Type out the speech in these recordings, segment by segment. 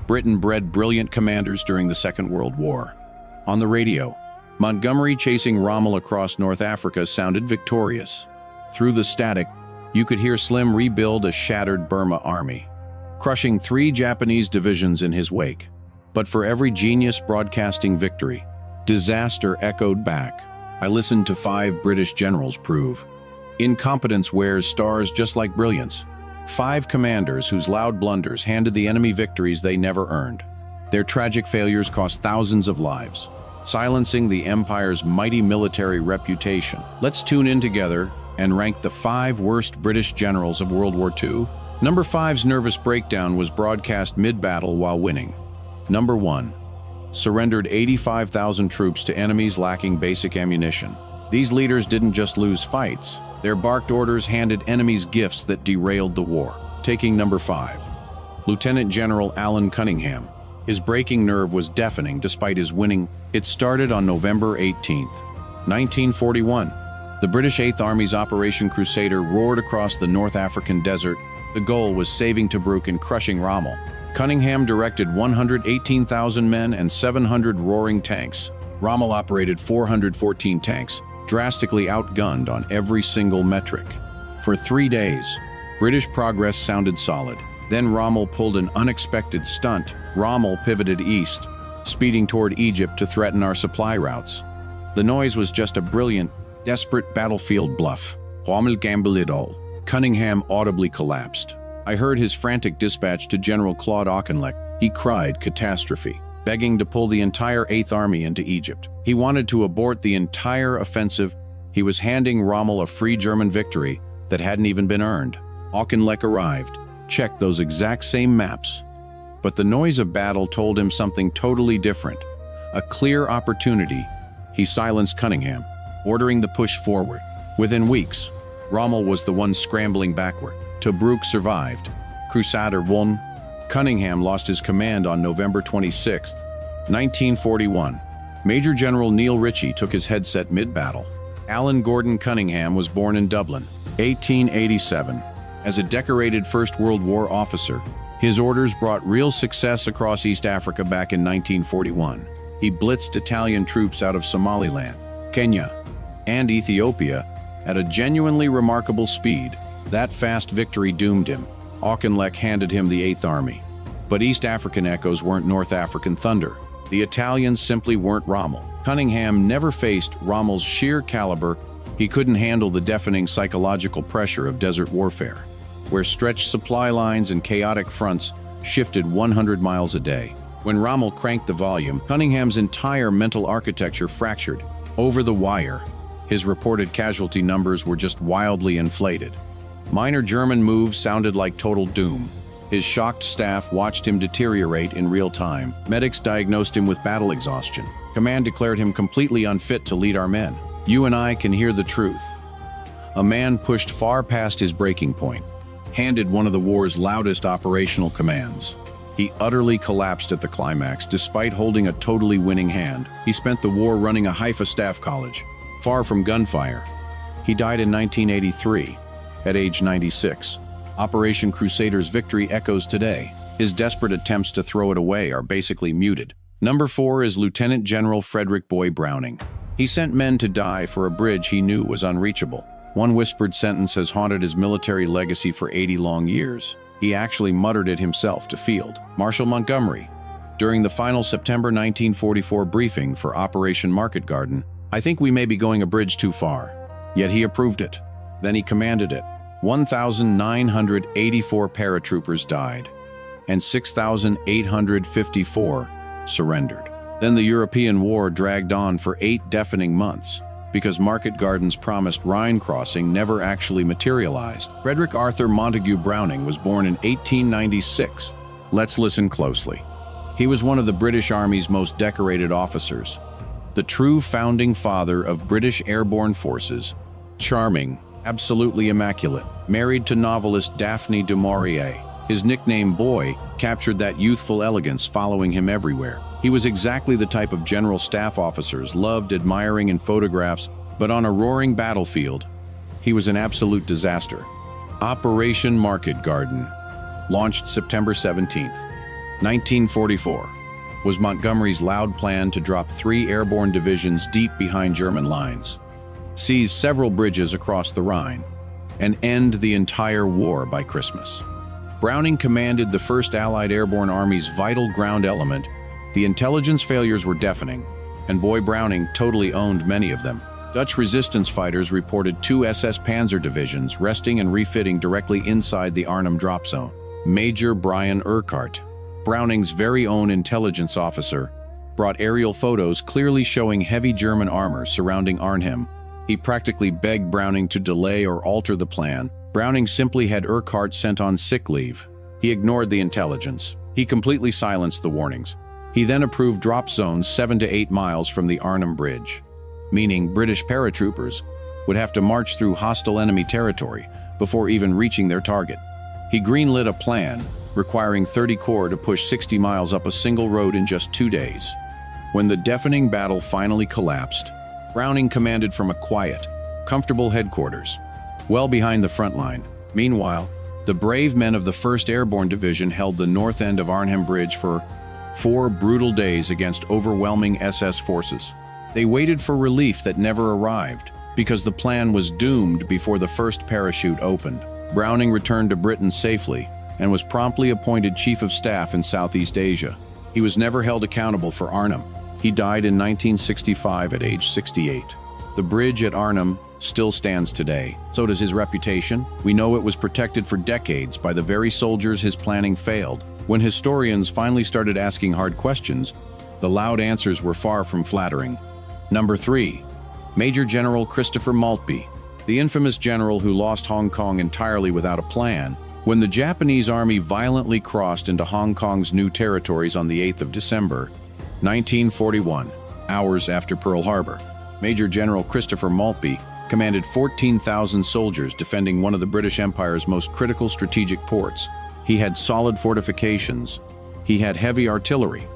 Britain bred brilliant commanders during the Second World War. On the radio, Montgomery chasing Rommel across North Africa sounded victorious. Through the static, you could hear Slim rebuild a shattered Burma army, crushing 3 Japanese divisions in his wake. But for every genius broadcasting victory, disaster echoed back. I listened to 5 British generals prove incompetence wears stars just like brilliance. 5 commanders whose loud blunders handed the enemy victories they never earned. Their tragic failures cost thousands of lives, silencing the Empire's mighty military reputation. Let's tune in together and rank the 5 worst British generals of World War II. Number 5's nervous breakdown was broadcast mid-battle while winning. Number 1. Surrendered 85,000 troops to enemies lacking basic ammunition. These leaders didn't just lose fights, their barked orders handed enemies gifts that derailed the war. Taking number 5. Lieutenant General Alan Cunningham. His breaking nerve was deafening despite his winning. It started on November 18, 1941. The British 8th Army's Operation Crusader roared across the North African desert. The goal was saving Tobruk and crushing Rommel. Cunningham directed 118,000 men and 700 roaring tanks. Rommel operated 414 tanks, drastically outgunned on every single metric. For 3 days, British progress sounded solid. Then Rommel pulled an unexpected stunt. Rommel pivoted east, speeding toward Egypt to threaten our supply routes. The noise was just a brilliant, desperate battlefield bluff. Rommel gambled it all. Cunningham audibly collapsed. I heard his frantic dispatch to General Claude Auchinleck. He cried catastrophe, begging to pull the entire 8th Army into Egypt. He wanted to abort the entire offensive. He was handing Rommel a free German victory that hadn't even been earned. Auchinleck arrived, checked those exact same maps. But the noise of battle told him something totally different. A clear opportunity. He silenced Cunningham, ordering the push forward. Within weeks, Rommel was the one scrambling backward. Tobruk survived. Crusader won. Cunningham lost his command on November 26, 1941. Major General Neil Ritchie took his headset mid-battle. Alan Gordon Cunningham was born in Dublin, 1887. As a decorated First World War officer, his orders brought real success across East Africa back in 1941. He blitzed Italian troops out of Somaliland, Kenya, and Ethiopia at a genuinely remarkable speed. That fast victory doomed him. Auchinleck handed him the 8th Army. But East African echoes weren't North African thunder. The Italians simply weren't Rommel. Cunningham never faced Rommel's sheer caliber. He couldn't handle the deafening psychological pressure of desert warfare, where stretched supply lines and chaotic fronts shifted 100 miles a day. When Rommel cranked the volume, Cunningham's entire mental architecture fractured. Over the wire, his reported casualty numbers were just wildly inflated. Minor German moves sounded like total doom. His shocked staff watched him deteriorate in real time. Medics diagnosed him with battle exhaustion. Command declared him completely unfit to lead our men. You and I can hear the truth. A man pushed far past his breaking point, handed one of the war's loudest operational commands. He utterly collapsed at the climax, despite holding a totally winning hand. He spent the war running a Haifa staff college, far from gunfire. He died in 1983, at age 96. Operation Crusader's victory echoes today. His desperate attempts to throw it away are basically muted. Number 4 is Lieutenant General Frederick Boy Browning. He sent men to die for a bridge he knew was unreachable. One whispered sentence has haunted his military legacy for 80 long years. He actually muttered it himself to Field Marshal Montgomery during the final September 1944 briefing for Operation Market Garden. I think we may be going a bridge too far. Yet he approved it. Then he commanded it. 1,984 paratroopers died, and 6,854 surrendered. Then the European war dragged on for 8 deafening months, because Market Garden's promised Rhine crossing never actually materialized. Frederick Arthur Montague Browning was born in 1896. Let's listen closely. He was one of the British Army's most decorated officers, the true founding father of British airborne forces. Charming, absolutely immaculate, married to novelist Daphne du Maurier. His nickname Boy captured that youthful elegance, following him everywhere. He was exactly the type of general staff officers loved admiring in photographs, but on a roaring battlefield, he was an absolute disaster. Operation Market Garden, launched September 17, 1944 was Montgomery's loud plan to drop 3 airborne divisions deep behind German lines, seize several bridges across the Rhine, and end the entire war by Christmas. Browning commanded the 1st Allied Airborne Army's vital ground element. The intelligence failures were deafening, and boy, Browning totally owned many of them. Dutch resistance fighters reported 2 SS Panzer divisions resting and refitting directly inside the Arnhem drop zone. Major Brian Urquhart, Browning's very own intelligence officer, brought aerial photos clearly showing heavy German armor surrounding Arnhem. He practically begged Browning to delay or alter the plan. Browning simply had Urquhart sent on sick leave. He ignored the intelligence. He completely silenced the warnings. He then approved drop zones 7 to 8 miles from the Arnhem Bridge, meaning British paratroopers would have to march through hostile enemy territory before even reaching their target. He greenlit a plan requiring 30 Corps to push 60 miles up a single road in just 2 days. When the deafening battle finally collapsed, Browning commanded from a quiet, comfortable headquarters, well behind the front line. Meanwhile, the brave men of the 1st Airborne Division held the north end of Arnhem Bridge for 4 brutal days against overwhelming SS forces. They waited for relief that never arrived, because the plan was doomed before the first parachute opened. Browning returned to Britain safely and was promptly appointed Chief of Staff in Southeast Asia. He was never held accountable for Arnhem. He died in 1965 at age 68. The bridge at Arnhem still stands today. So does his reputation. We know it was protected for decades by the very soldiers his planning failed. When historians finally started asking hard questions, the loud answers were far from flattering. Number 3. Major General Christopher Maltby, the infamous general who lost Hong Kong entirely without a plan. When the Japanese army violently crossed into Hong Kong's new territories on the 8th of December, 1941, hours after Pearl Harbor, Major General Christopher Maltby commanded 14,000 soldiers defending one of the British Empire's most critical strategic ports. He had solid fortifications. He had heavy artillery.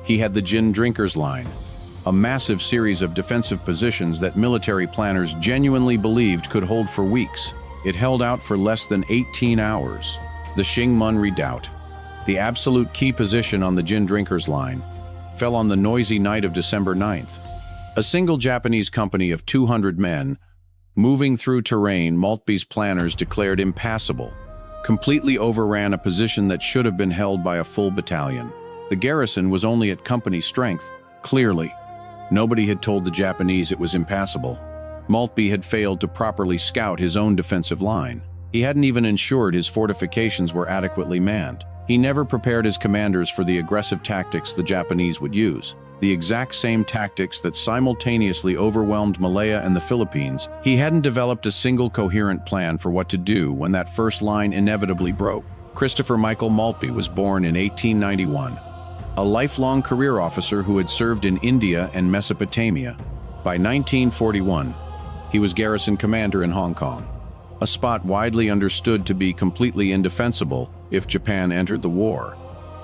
He had the Gin Drinkers Line, a massive series of defensive positions that military planners genuinely believed could hold for weeks. It held out for less than 18 hours. The Xingmun Redoubt, the absolute key position on the Gin Drinkers Line, fell on the noisy night of December 9th. A single Japanese company of 200 men, moving through terrain Maltby's planners declared impassable, completely overran a position that should have been held by a full battalion. The garrison was only at company strength. Clearly, nobody had told the Japanese it was impassable. Maltby had failed to properly scout his own defensive line. He hadn't even ensured his fortifications were adequately manned. He never prepared his commanders for the aggressive tactics the Japanese would use, the exact same tactics that simultaneously overwhelmed Malaya and the Philippines. He hadn't developed a single coherent plan for what to do when that first line inevitably broke. Christopher Michael Maltby was born in 1891, a lifelong career officer who had served in India and Mesopotamia. By 1941, he was garrison commander in Hong Kong, a spot widely understood to be completely indefensible if Japan entered the war.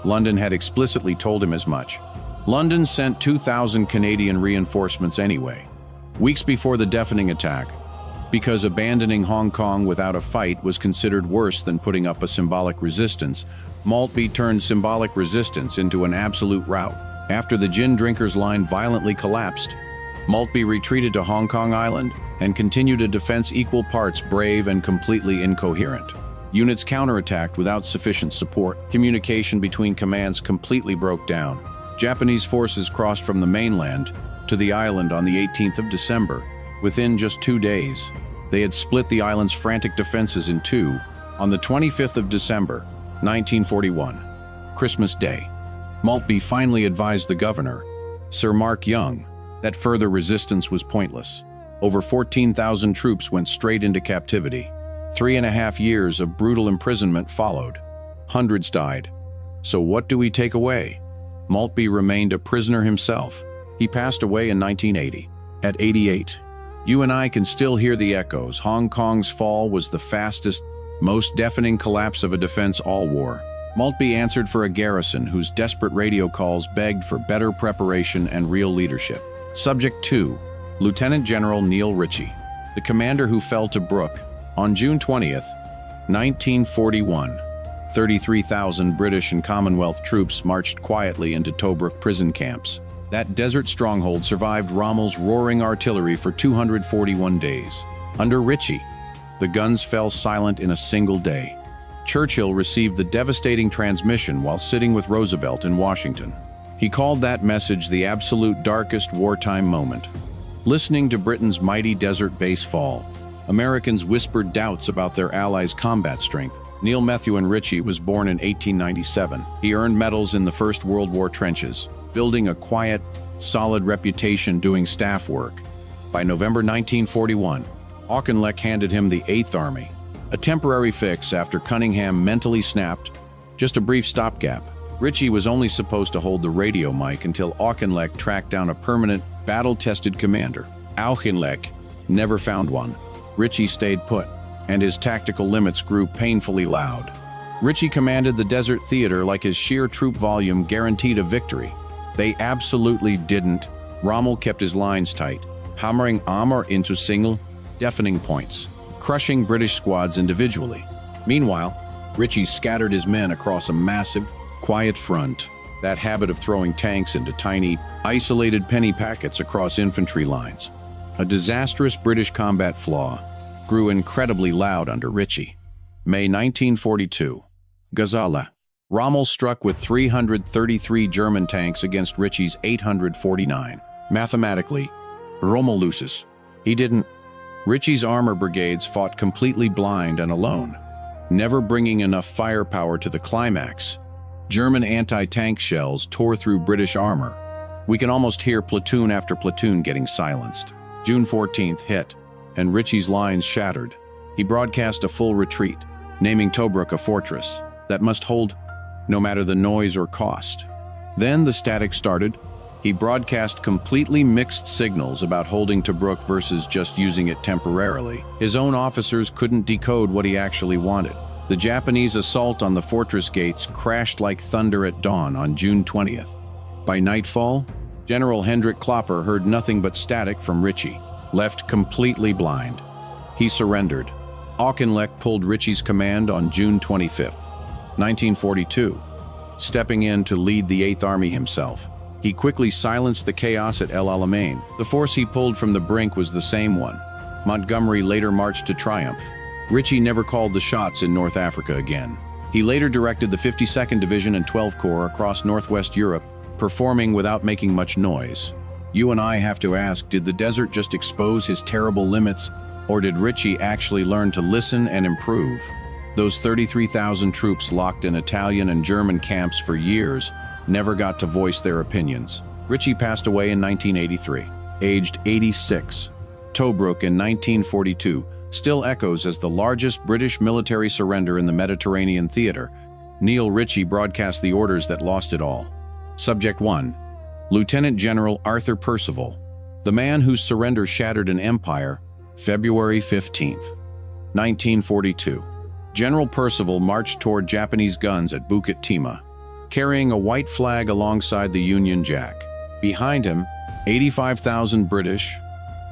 London had explicitly told him as much. London sent 2,000 Canadian reinforcements anyway, weeks before the deafening attack, because abandoning Hong Kong without a fight was considered worse than putting up a symbolic resistance. Maltby turned symbolic resistance into an absolute rout. After the Gin Drinkers Line violently collapsed, Maltby retreated to Hong Kong Island and continued a defense equal parts brave and completely incoherent. Units counterattacked without sufficient support. Communication between commands completely broke down. Japanese forces crossed from the mainland to the island on the 18th of December. Within just 2 days, they had split the island's frantic defenses in two. On the 25th of December, 1941, Christmas Day, Maltby finally advised the governor, Sir Mark Young, that further resistance was pointless. Over 14,000 troops went straight into captivity. 3.5 years of brutal imprisonment followed. Hundreds died. So what do we take away? Maltby remained a prisoner himself. He passed away in 1980, at 88. You and I can still hear the echoes. Hong Kong's fall was the fastest, most deafening collapse of a defense all war. Maltby answered for a garrison whose desperate radio calls begged for better preparation and real leadership. Subject 2. Lieutenant General Neil Ritchie, the commander who fell to Brooke on June 20th, 1941. 33,000 British and Commonwealth troops marched quietly into Tobruk prison camps. That desert stronghold survived Rommel's roaring artillery for 241 days. Under Ritchie, the guns fell silent in a single day. Churchill received the devastating transmission while sitting with Roosevelt in Washington. He called that message the absolute darkest wartime moment. Listening to Britain's mighty desert base fall, Americans whispered doubts about their allies' combat strength. Neil Methuen Ritchie was born in 1897. He earned medals in the First World War trenches, building a quiet, solid reputation doing staff work. By November 1941, Auchinleck handed him the 8th Army, a temporary fix after Cunningham mentally snapped, just a brief stopgap. Ritchie was only supposed to hold the radio mic until Auchinleck tracked down a permanent, battle-tested commander. Auchinleck never found one. Ritchie stayed put, and his tactical limits grew painfully loud. Ritchie commanded the Desert Theater like his sheer troop volume guaranteed a victory. They absolutely didn't. Rommel kept his lines tight, hammering armor into single, deafening points, crushing British squads individually. Meanwhile, Ritchie scattered his men across a massive, quiet front. That habit of throwing tanks into tiny, isolated penny packets across infantry lines, a disastrous British combat flaw, grew incredibly loud under Ritchie. May 1942. Gazala. Rommel struck with 333 German tanks against Ritchie's 849. Mathematically, Rommel loses. He didn't. Ritchie's armor brigades fought completely blind and alone, never bringing enough firepower to the climax. German anti-tank shells tore through British armor. We can almost hear platoon after platoon getting silenced. June 14th hit, and Ritchie's lines shattered. He broadcast a full retreat, naming Tobruk a fortress that must hold no matter the noise or cost. Then the static started. He broadcast completely mixed signals about holding Tobruk versus just using it temporarily. His own officers couldn't decode what he actually wanted. The Japanese assault on the fortress gates crashed like thunder at dawn on June 20th. By nightfall, General Hendrik Klopper heard nothing but static from Ritchie, left completely blind. He surrendered. Auchinleck pulled Ritchie's command on June 25th, 1942, stepping in to lead the 8th Army himself. He quickly silenced the chaos at El Alamein. The force he pulled from the brink was the same one. Montgomery later marched to triumph. Ritchie never called the shots in North Africa again. He later directed the 52nd Division and 12th Corps across Northwest Europe, performing without making much noise. You and I have to ask, did the desert just expose his terrible limits, or did Ritchie actually learn to listen and improve? Those 33,000 troops locked in Italian and German camps for years never got to voice their opinions. Ritchie passed away in 1983, aged 86. Tobruk in 1942 still echoes as the largest British military surrender in the Mediterranean theater. Neil Ritchie broadcast the orders that lost it all. Subject 1. Lieutenant General Arthur Percival, the man whose surrender shattered an empire, February 15th, 1942. General Percival marched toward Japanese guns at Bukit Timah, carrying a white flag alongside the Union Jack. Behind him, 85,000 British,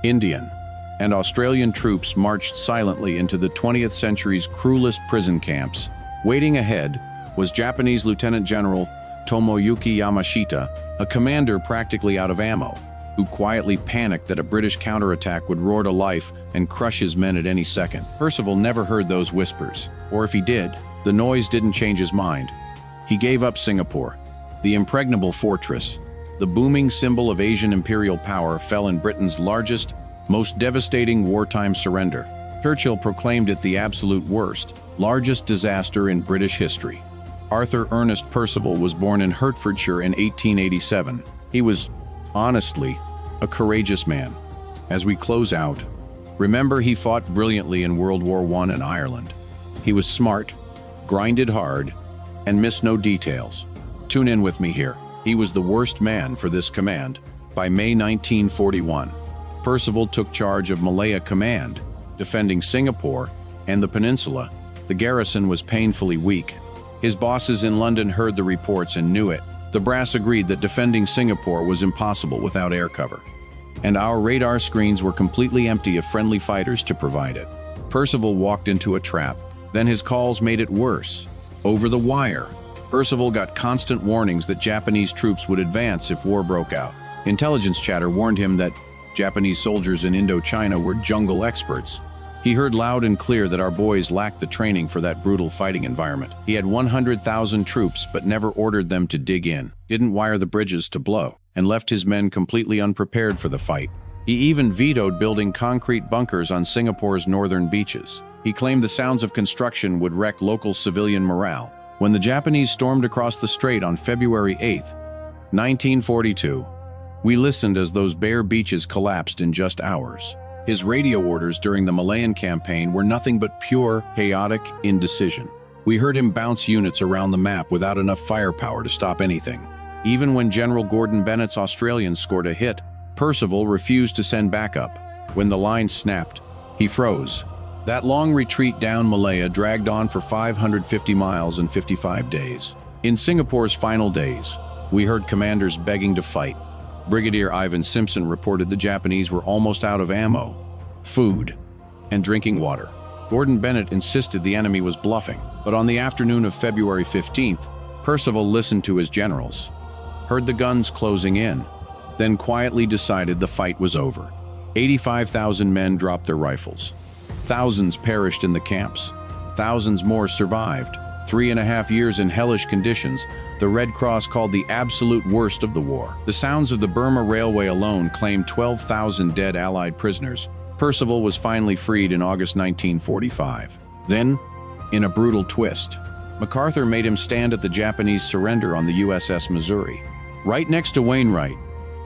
Indian, and Australian troops marched silently into the 20th century's cruelest prison camps. Waiting ahead was Japanese Lieutenant General Tomoyuki Yamashita, a commander practically out of ammo, who quietly panicked that a British counterattack would roar to life and crush his men at any second. Percival never heard those whispers, or if he did, the noise didn't change his mind. He gave up Singapore. The impregnable fortress, the booming symbol of Asian imperial power, fell in Britain's largest, most devastating wartime surrender. Churchill proclaimed it the absolute worst, largest disaster in British history. Arthur Ernest Percival was born in Hertfordshire in 1887. He was, honestly, a courageous man. As we close out, remember he fought brilliantly in World War I in Ireland. He was smart, grinded hard, and missed no details. Tune in with me here. He was the worst man for this command. By May 1941, Percival took charge of Malaya Command, defending Singapore and the peninsula. The garrison was painfully weak. His bosses in London heard the reports and knew it. The brass agreed that defending Singapore was impossible without air cover, and our radar screens were completely empty of friendly fighters to provide it. Percival walked into a trap. Then his calls made it worse. Over the wire, Percival got constant warnings that Japanese troops would advance if war broke out. Intelligence chatter warned him that Japanese soldiers in Indochina were jungle experts. He heard loud and clear that our boys lacked the training for that brutal fighting environment. He had 100,000 troops but never ordered them to dig in, didn't wire the bridges to blow, and left his men completely unprepared for the fight. He even vetoed building concrete bunkers on Singapore's northern beaches. He claimed the sounds of construction would wreck local civilian morale. When the Japanese stormed across the strait on February 8, 1942, we listened as those bare beaches collapsed in just hours. His radio orders during the Malayan campaign were nothing but pure, chaotic indecision. We heard him bounce units around the map without enough firepower to stop anything. Even when General Gordon Bennett's Australians scored a hit, Percival refused to send backup. When the line snapped, he froze. That long retreat down Malaya dragged on for 550 miles and 55 days. In Singapore's final days, we heard commanders begging to fight. Brigadier Ivan Simpson reported the Japanese were almost out of ammo, food, and drinking water. Gordon Bennett insisted the enemy was bluffing, but on the afternoon of February 15th, Percival listened to his generals, heard the guns closing in, then quietly decided the fight was over. 85,000 men dropped their rifles. Thousands perished in the camps. Thousands more survived. 3.5 years in hellish conditions, the Red Cross called the absolute worst of the war. The sounds of the Burma Railway alone claimed 12,000 dead Allied prisoners. Percival was finally freed in August 1945. Then, in a brutal twist, MacArthur made him stand at the Japanese surrender on the USS Missouri. Right next to Wainwright,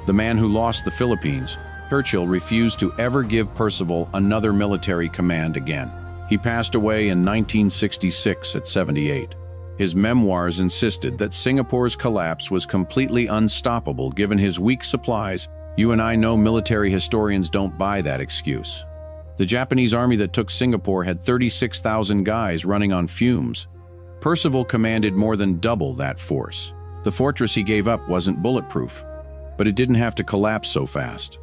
the man who lost the Philippines, Churchill refused to ever give Percival another military command again. He passed away in 1966 at 78. His memoirs insisted that Singapore's collapse was completely unstoppable given his weak supplies. You and I know military historians don't buy that excuse. The Japanese army that took Singapore had 36,000 guys running on fumes. Percival commanded more than double that force. The fortress he gave up wasn't bulletproof, but it didn't have to collapse so fast.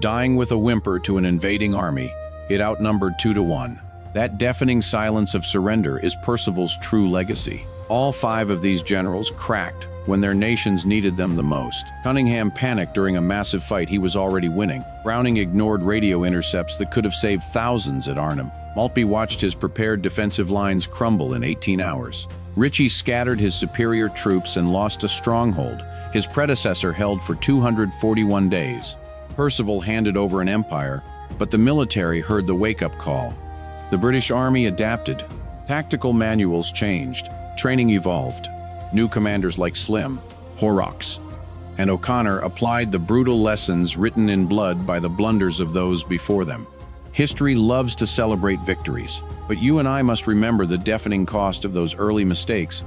Dying with a whimper to an invading army, it outnumbered 2-1. That deafening silence of surrender is Percival's true legacy. All 5 of these generals cracked when their nations needed them the most. Cunningham panicked during a massive fight he was already winning. Browning ignored radio intercepts that could have saved thousands at Arnhem. Maltby watched his prepared defensive lines crumble in 18 hours. Ritchie scattered his superior troops and lost a stronghold his predecessor held for 241 days. Percival handed over an empire, but the military heard the wake-up call. The British Army adapted. Tactical manuals changed. Training evolved. New commanders like Slim, Horrocks, and O'Connor applied the brutal lessons written in blood by the blunders of those before them. History loves to celebrate victories, but you and I must remember the deafening cost of those early mistakes.